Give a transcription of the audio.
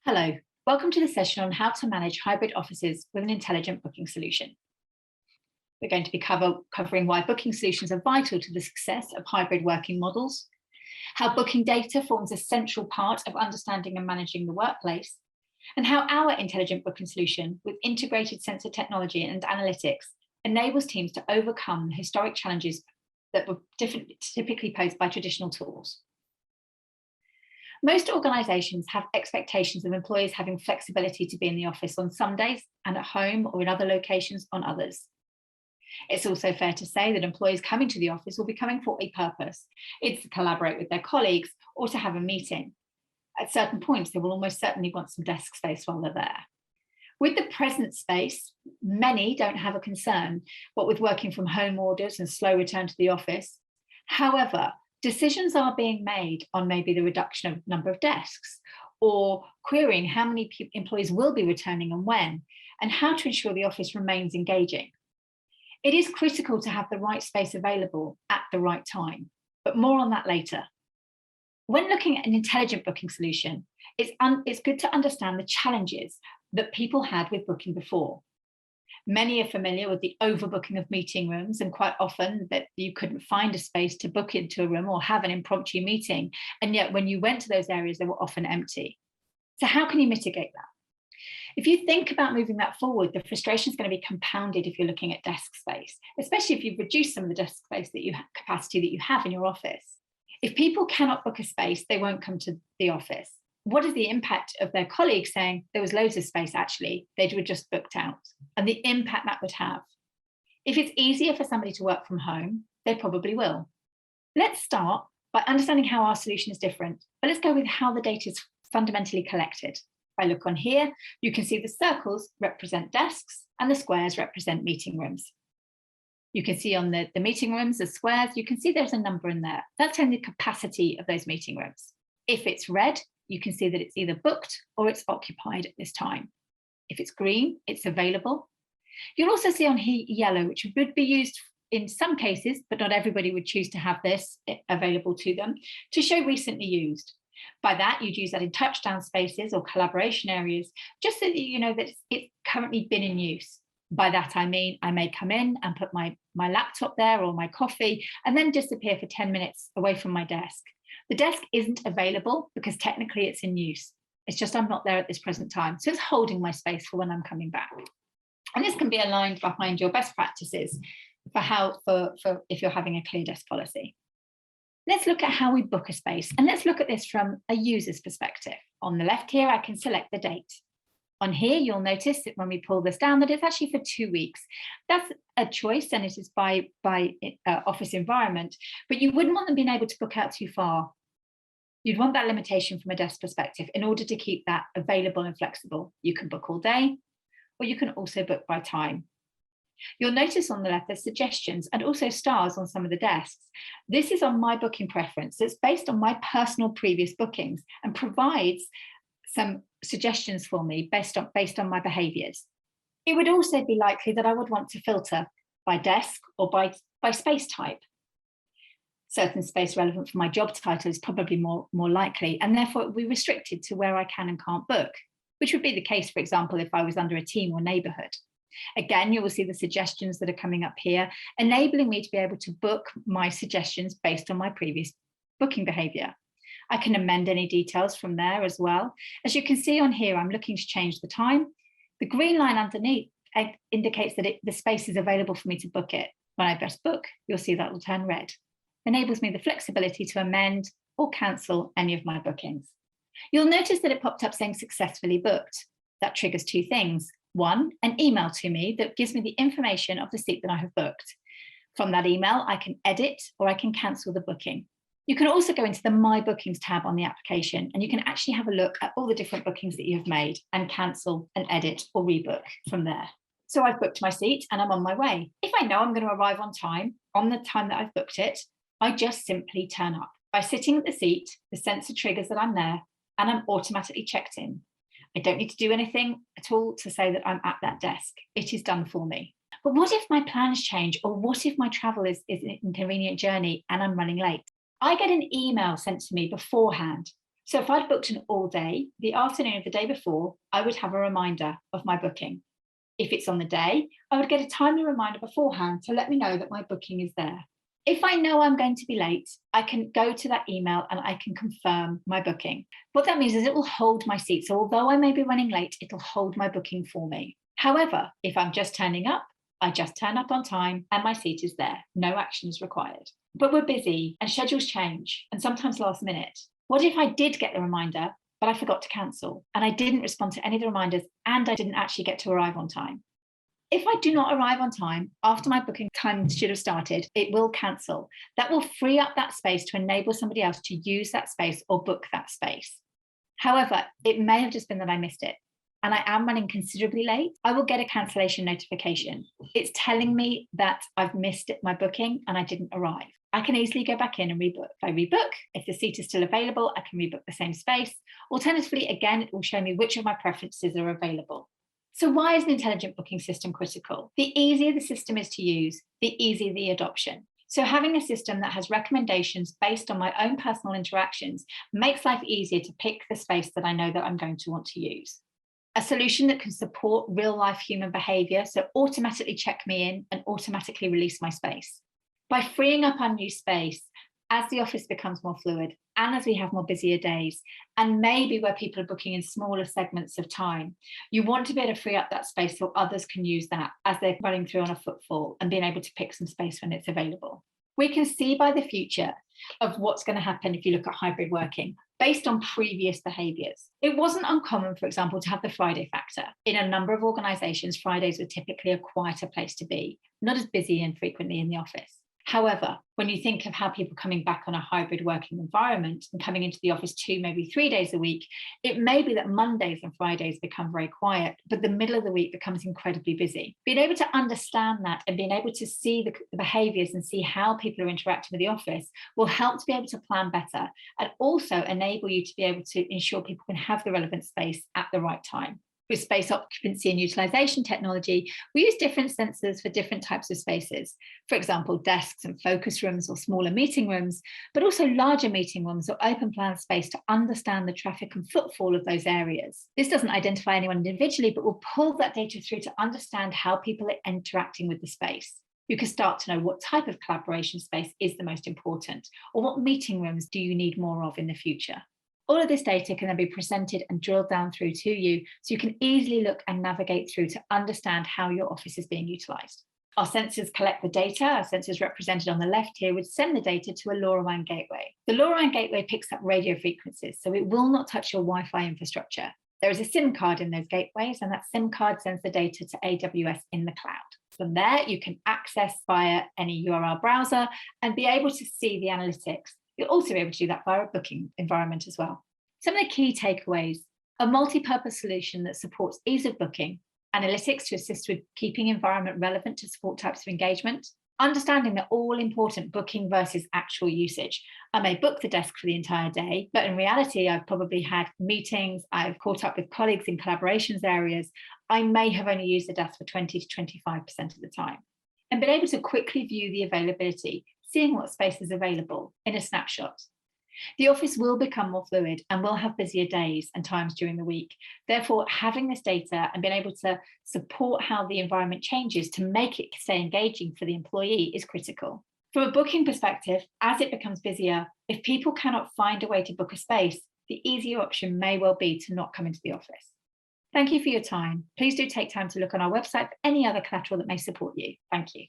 Hello, welcome to the session on how to manage hybrid offices with an intelligent booking solution. We're going to be covering why booking solutions are vital to the success of hybrid working models, how booking data forms a central part of understanding and managing the workplace, and how our intelligent booking solution with integrated sensor technology and analytics enables teams to overcome the historic challenges that were typically posed by traditional tools. Most organisations have expectations of employees having flexibility to be in the office on some days and at home or in other locations on others. It's also fair to say that employees coming to the office will be coming for a purpose. It's to collaborate with their colleagues or to have a meeting. At certain points, they will almost certainly want some desk space while they're there. With the present space, many don't have a concern, what with working from home orders and slow return to the office. However, decisions are being made on maybe the reduction of number of desks or querying how many employees will be returning and when, and how to ensure the office remains engaging. It is critical to have the right space available at the right time, but more on that later. When looking at an intelligent booking solution, it's good to understand the challenges that people had with booking before. Many are familiar with the overbooking of meeting rooms, and quite often that you couldn't find a space to book into a room or have an impromptu meeting. And yet when you went to those areas, they were often empty. So how can you mitigate that? If you think about moving that forward, the frustration is going to be compounded if you're looking at desk space, especially if you've reduced some of the desk space capacity that you have in your office. If people cannot book a space, they won't come to the office. What is the impact of their colleagues saying there was loads of space actually, they were just booked out, and the impact that would have? If it's easier for somebody to work from home, they probably will. Let's start by understanding how our solution is different, but let's go with how the data is fundamentally collected. If I look on here, you can see the circles represent desks and the squares represent meeting rooms. You can see on the meeting rooms, the squares, you can see there's a number in there. That's telling the capacity of those meeting rooms. If it's red, you can see that it's either booked or it's occupied at this time. If it's green, it's available. You'll also see on here yellow, which would be used in some cases, but not everybody would choose to have this available to them, to show recently used. By that, you'd use that in touchdown spaces or collaboration areas, just so that you know that it's currently been in use. By that, I mean, I may come in and put my laptop there or my coffee and then disappear for 10 minutes away from my desk. The desk isn't available because technically it's in use. It's just I'm not there at this present time. So it's holding my space for when I'm coming back. And this can be aligned behind your best practices for if you're having a clear desk policy. Let's look at how we book a space, and let's look at this from a user's perspective. On the left here, I can select the date. On here, you'll notice that when we pull this down, that it's actually for 2 weeks. That's a choice, and it is by office environment, but you wouldn't want them being able to book out too far. You'd want that limitation from a desk perspective in order to keep that available and flexible. You can book all day, or you can also book by time. You'll notice on the left there's suggestions and also stars on some of the desks. This is on my booking preference. It's based on my personal previous bookings and provides some suggestions for me based on my behaviours. It would also be likely that I would want to filter by desk or by space type. Certain space relevant for my job title is probably more likely, and therefore it would be restricted to where I can and can't book, which would be the case, for example, if I was under a team or neighbourhood. Again, you will see the suggestions that are coming up here, enabling me to be able to book my suggestions based on my previous booking behaviour. I can amend any details from there as well. As you can see on here, I'm looking to change the time. The green line underneath indicates that the space is available for me to book it. When I press book, you'll see that will turn red. Enables me the flexibility to amend or cancel any of my bookings. You'll notice that it popped up saying successfully booked. That triggers two things. One, an email to me that gives me the information of the seat that I have booked. From that email, I can edit or I can cancel the booking. You can also go into the My Bookings tab on the application, and you can actually have a look at all the different bookings that you have made and cancel and edit or rebook from there. So I've booked my seat and I'm on my way. If I know I'm going to arrive on time, on the time that I've booked it, I just simply turn up. By sitting at the seat, the sensor triggers that I'm there and I'm automatically checked in. I don't need to do anything at all to say that I'm at that desk. It is done for me. But what if my plans change, or what if my travel is an inconvenient journey and I'm running late? I get an email sent to me beforehand So if I'd booked an all day, the afternoon of the day before, I would have a reminder of my booking. If it's on the day, I would get a timely reminder beforehand to let me know that my booking is there. If I know I'm going to be late, I can go to that email and I can confirm my booking. What that means is it will hold my seat. So although I may be running late, it'll hold my booking for me. However, if I'm just turning up, I just turn up on time and my seat is there. No action is required. But we're busy and schedules change, and sometimes last minute. What if I did get the reminder, but I forgot to cancel and I didn't respond to any of the reminders and I didn't actually get to arrive on time? If I do not arrive on time after my booking time should have started, it will cancel. That will free up that space to enable somebody else to use that space or book that space. However, it may have just been that I missed it and I am running considerably late. I will get a cancellation notification. It's telling me that I've missed my booking and I didn't arrive. I can easily go back in and rebook. If I rebook, if the seat is still available, I can rebook the same space. Alternatively, again, it will show me which of my preferences are available. So why is an intelligent booking system critical? The easier the system is to use, the easier the adoption. So having a system that has recommendations based on my own personal interactions makes life easier to pick the space that I know that I'm going to want to use. A solution that can support real life human behavior, so automatically check me in and automatically release my space. By freeing up unused space, as the office becomes more fluid and as we have more busier days, and maybe where people are booking in smaller segments of time, you want to be able to free up that space so others can use that as they're running through on a footfall and being able to pick some space when it's available. We can see by the future of what's going to happen if you look at hybrid working based on previous behaviours. It wasn't uncommon, for example, to have the Friday factor. In a number of organisations, Fridays were typically a quieter place to be, not as busy and frequently in the office. However, when you think of how people coming back on a hybrid working environment and coming into the office 2, maybe 3 days a week, it may be that Mondays and Fridays become very quiet, but the middle of the week becomes incredibly busy. Being able to understand that and being able to see the behaviours and see how people are interacting with the office will help to be able to plan better and also enable you to be able to ensure people can have the relevant space at the right time. With space occupancy and utilisation technology, we use different sensors for different types of spaces. For example, desks and focus rooms or smaller meeting rooms, but also larger meeting rooms or open plan space to understand the traffic and footfall of those areas. This doesn't identify anyone individually, but will pull that data through to understand how people are interacting with the space. You can start to know what type of collaboration space is the most important, or what meeting rooms do you need more of in the future. All of this data can then be presented and drilled down through to you so you can easily look and navigate through to understand how your office is being utilised. Our sensors collect the data. Our sensors represented on the left here would send the data to a LoRaWAN gateway. The LoRaWAN gateway picks up radio frequencies, so it will not touch your Wi-Fi infrastructure. There is a SIM card in those gateways, and that SIM card sends the data to AWS in the cloud. From there, you can access via any URL browser and be able to see the analytics. You'll also be able to do that via a booking environment as well. Some of the key takeaways: a multi-purpose solution that supports ease of booking, analytics to assist with keeping environment relevant to support types of engagement, understanding the all-important booking versus actual usage. I may book the desk for the entire day, but in reality, I've probably had meetings, I've caught up with colleagues in collaborations areas. I may have only used the desk for 20 to 25% of the time. And being able to quickly view the availability, seeing what space is available in a snapshot. The office will become more fluid and will have busier days and times during the week. Therefore, having this data and being able to support how the environment changes to make it stay engaging for the employee is critical. From a booking perspective, as it becomes busier, if people cannot find a way to book a space, the easier option may well be to not come into the office. Thank you for your time. Please do take time to look on our website for any other collateral that may support you. Thank you.